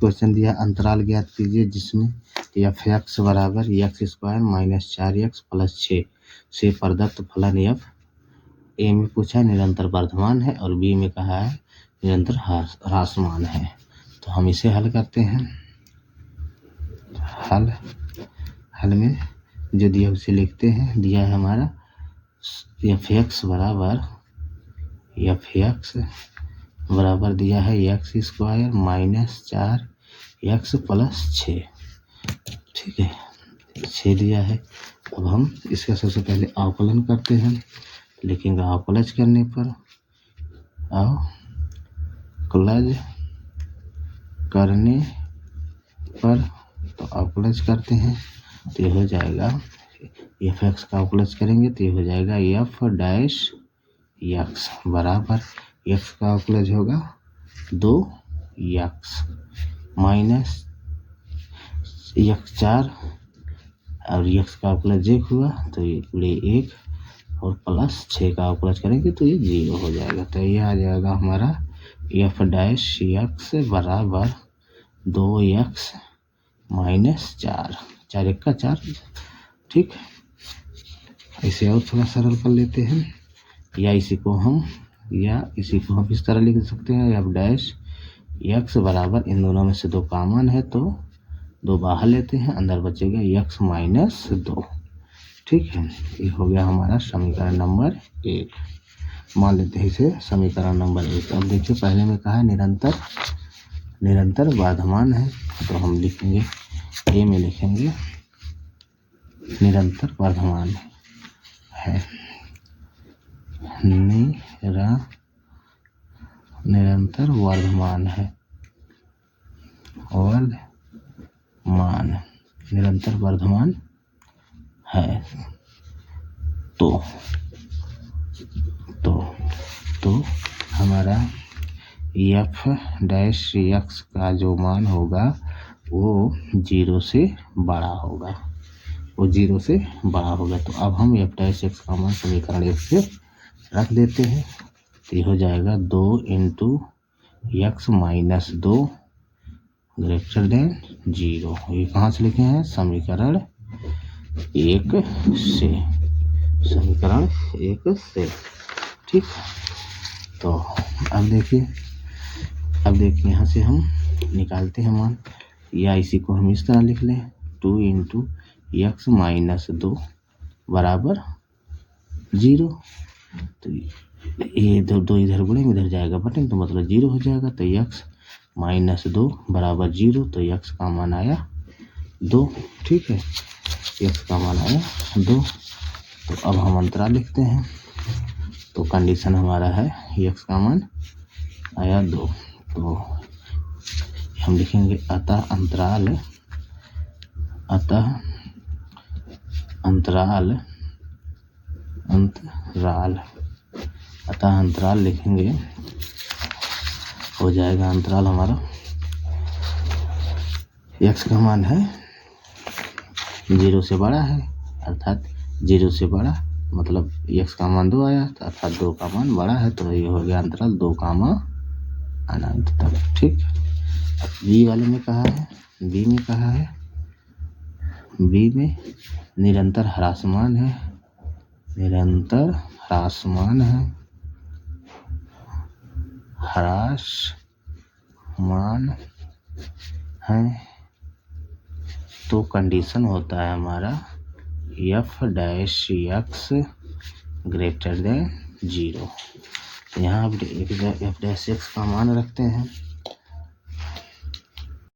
Question दिया अंतराल ज्ञात कीजिए जिसमें एफ एक्स बराबर x square minus 4x plus 6 से प्रदत्त फलन एफ ए में पूछा है निरंतर वर्धमान है और बी में कहा है निरंतर ह्रासमान है। तो हम इसे हल करते हैं। हल में जो दिया उसे लिखते हैं। दिया है हमारा एफ एक्स बराबर दिया है x square minus 4x plus 6, ठीक है 6 दिया है। अब हम इसका सबसे पहले अवकलन करते हैं। लिखेंगे अवकलज करने पर तो अवकलज करते हैं तो ये हो जाएगा एफ एक्स का अवकलज करेंगे तो ये हो जाएगा एफ डैश एक्स बराबर एक्स का अवकलज होगा 2x माइनस x 4 और x का अवकलज 1 हुआ तो ये 1 और प्लस 6 का अवकलज करेंगे तो ये 0 हो जाएगा। तो ये आ जाएगा हमारा एफ डैश एक्स बराबर 2x माइनस 4 1 का 4, ठीक। इसे और थोड़ा सरल कर लेते हैं या इसी को हम इस तरह लिख सकते हैं एफ डैश एक्स बराबर इन दोनों में से 2 कॉमन है तो 2 बाहर लेते हैं, अंदर बचेगा x माइनस 2, ठीक है। ये हो गया हमारा समीकरण नंबर 1। मान लेते हैं इसे समीकरण नंबर 1। अब देखिए पहले में कहा है निरंतर वर्धमान है तो हम लिखेंगे ए में लिखेंगे निरंतर वर्धमान है निरंतर वर्धमान है निरंतर वर्धमान है तो हमारा एफ डैश एक्स का जो मान होगा वो 0 से बड़ा होगा तो अब हम एफ डैश एक्स का मान समीकरण 1 से रख देते हैं तो ये हो जाएगा 2 into x minus 2 greater than 0। ये कहाँ से लिखे हैं समीकरण 1 से, ठीक। तो अब देखिए यहाँ से हम निकालते हैं मान या इसी को हम इस तरह लिख लें 2 इंटू एक्स माइनस 2 बराबर 0। तो ये 2 इधर गुणेंगे इधर जाएगा बटन तो मतलब 0 हो जाएगा। तो x माइनस 2 बराबर 0 तो x का मान आया 2, ठीक है x का मान आया 2। तो अब हम अंतराल लिखते हैं तो कंडीशन हमारा है x का मान आया 2 तो हम लिखेंगे अतः अंतराल लिखेंगे हो जाएगा अंतराल हमारा x का मान है 0 से बड़ा है अर्थात 0 से बड़ा मतलब x का मान 2 आया अर्थात 2 का मान बड़ा है तो ये हो गया अंतराल 2 अनंत तक, ठीक। बी वाले में कहा है बी में निरंतर ह्रासमान है तो कंडीशन होता है हमारा F dash x greater than 0। यहाँ एफ डैश एक्स का मान रखते हैं